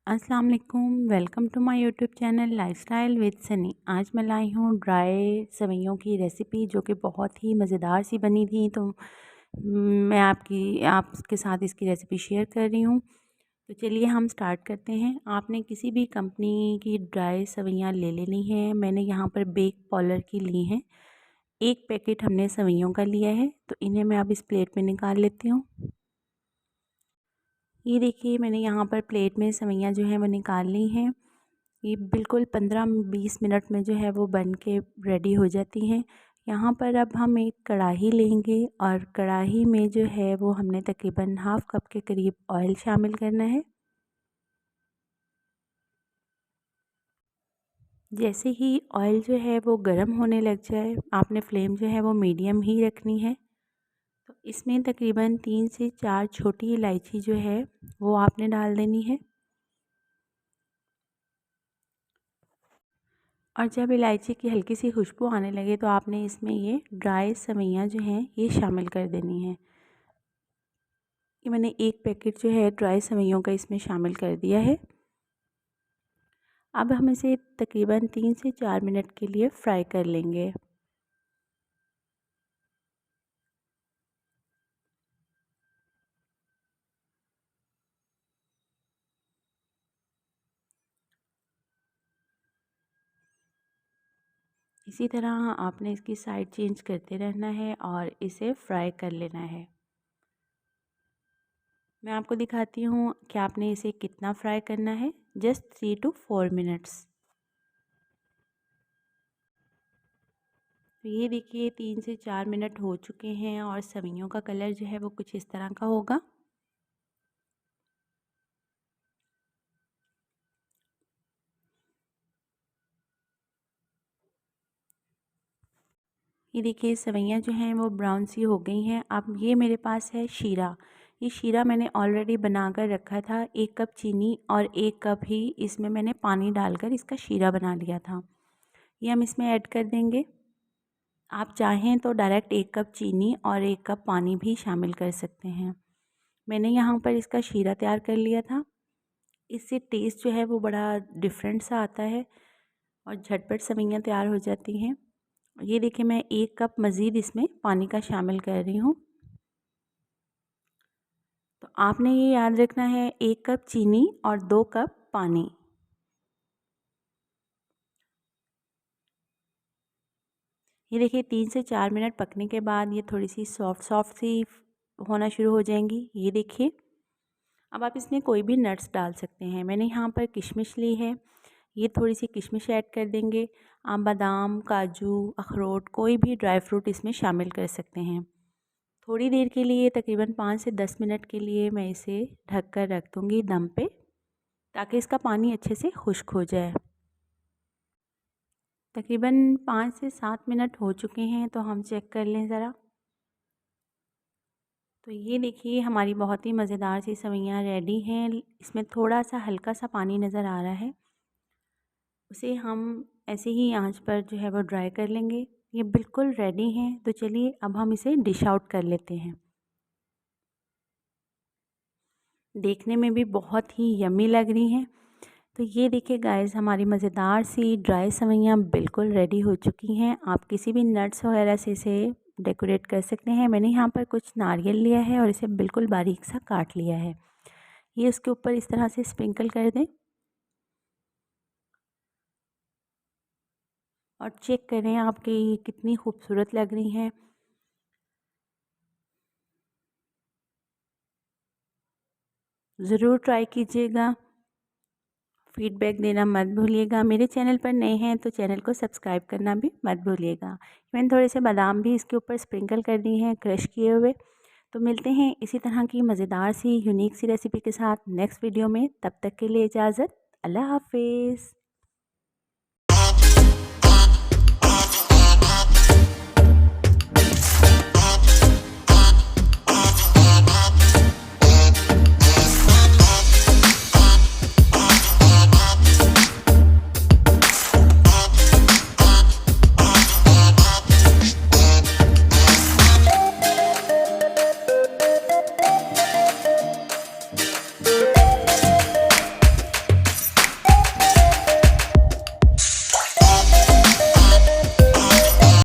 अस्सलाम वालेकुम, welcome to my YouTube channel lifestyle with Sunny. आज मैं लाई हूँ ड्राई सेवइयों की रेसिपी जो कि बहुत ही मज़ेदार सी बनी थी। तो मैं आपके साथ इसकी रेसिपी शेयर कर रही हूँ। तो चलिए हम स्टार्ट करते हैं। आपने किसी भी कंपनी की ड्राई सेवइयाँ ले लेनी है। मैंने यहाँ पर बेक पॉलर की ली हैं। एक पैकेट हमने सेवइयों का लिया है। तो इन्हें मैं अब इस प्लेट में निकाल लेती हूँ। ये देखिए मैंने यहाँ पर प्लेट में सेवइयाँ जो हैं वो निकाल ली हैं। ये बिल्कुल 15-20 मिनट में जो है वो बन के रेडी हो जाती हैं। यहाँ पर अब हम एक कढ़ाई लेंगे और कढ़ाई में जो है वो हमने तकरीबन हाफ़ कप के करीब ऑयल शामिल करना है। जैसे ही ऑयल जो है वो गर्म होने लग जाए, आपने फ्लेम जो है वो मीडियम ही रखनी है। तो इसमें तकरीबन 3 से 4 छोटी इलायची जो है वो आपने डाल देनी है। और जब इलायची की हल्की सी खुशबू आने लगे तो आपने इसमें ये ड्राई सेवइयाँ जो हैं ये शामिल कर देनी है। ये मैंने एक पैकेट जो है ड्राई सेवइयों का इसमें शामिल कर दिया है। अब हम इसे तकरीबन 3 से 4 मिनट के लिए फ्राई कर लेंगे। इसी तरह आपने इसकी साइड चेंज करते रहना है और इसे फ्राई कर लेना है। मैं आपको दिखाती हूँ कि आपने इसे कितना फ्राई करना है। Just 3 to 4 minutes. तो ये देखिए 3 से 4 मिनट हो चुके हैं और सेवइयों का कलर जो है वो कुछ इस तरह का होगा। ये देखिए सेवइयाँ जो हैं वो ब्राउन सी हो गई हैं। अब ये मेरे पास है शीरा। ये शीरा मैंने ऑलरेडी बना कर रखा था। 1 कप चीनी और 1 कप ही इसमें मैंने पानी डालकर इसका शीरा बना लिया था। ये हम इसमें ऐड कर देंगे। आप चाहें तो डायरेक्ट 1 कप चीनी और 1 कप पानी भी शामिल कर सकते हैं। मैंने यहाँ पर इसका शीरा तैयार कर लिया था। इससे टेस्ट जो है वो बड़ा डिफरेंट सा आता है और झटपट सेवइयाँ तैयार हो जाती हैं। ये देखिए मैं 1 कप मज़ीद इसमें पानी का शामिल कर रही हूँ। तो आपने ये याद रखना है 1 कप चीनी और 2 कप पानी। ये देखिए 3 से 4 मिनट पकने के बाद ये थोड़ी सी सॉफ्ट सी होना शुरू हो जाएंगी। ये देखिए अब आप इसमें कोई भी नट्स डाल सकते हैं। मैंने यहाँ पर किशमिश ली है। ये थोड़ी सी किशमिश ऐड कर देंगे। आप बादाम, काजू, अखरोट कोई भी ड्राई फ्रूट इसमें शामिल कर सकते हैं। थोड़ी देर के लिए तकरीबन 5 से 10 मिनट के लिए मैं इसे ढक कर रख दूँगी दम पे, ताकि इसका पानी अच्छे से खुश्क हो जाए। तकरीबन 5 से 7 मिनट हो चुके हैं, तो हम चेक कर लें ज़रा। तो ये देखिए हमारी बहुत ही मज़ेदार सी सेवइयाँ रेडी हैं। इसमें थोड़ा सा हल्का सा पानी नज़र आ रहा है। उसे हम ऐसे ही आंच पर जो है वो ड्राई कर लेंगे। ये बिल्कुल रेडी हैं। तो चलिए अब हम इसे डिश आउट कर लेते हैं। देखने में भी बहुत ही यम्मी लग रही हैं। तो ये देखिए गाइस हमारी मज़ेदार सी ड्राई सेवइयाँ बिल्कुल रेडी हो चुकी हैं। आप किसी भी नट्स वगैरह से इसे डेकोरेट कर सकते हैं। मैंने यहाँ पर कुछ नारियल लिया है और इसे बिल्कुल बारीक सा काट लिया है। ये उसके ऊपर इस तरह से स्प्रिंकल कर दें और चेक करें आपकी ये कितनी खूबसूरत लग रही हैं। ज़रूर ट्राई कीजिएगा। फीडबैक देना मत भूलिएगा। मेरे चैनल पर नए हैं तो चैनल को सब्सक्राइब करना भी मत भूलिएगा। मैंने थोड़े से बादाम भी इसके ऊपर स्प्रिंकल कर दिए हैं क्रश किए हुए। तो मिलते हैं इसी तरह की मज़ेदार सी यूनिक सी रेसिपी के साथ नेक्स्ट वीडियो में। तब तक के लिए इजाज़त। अल्लाह हाफ़िज़।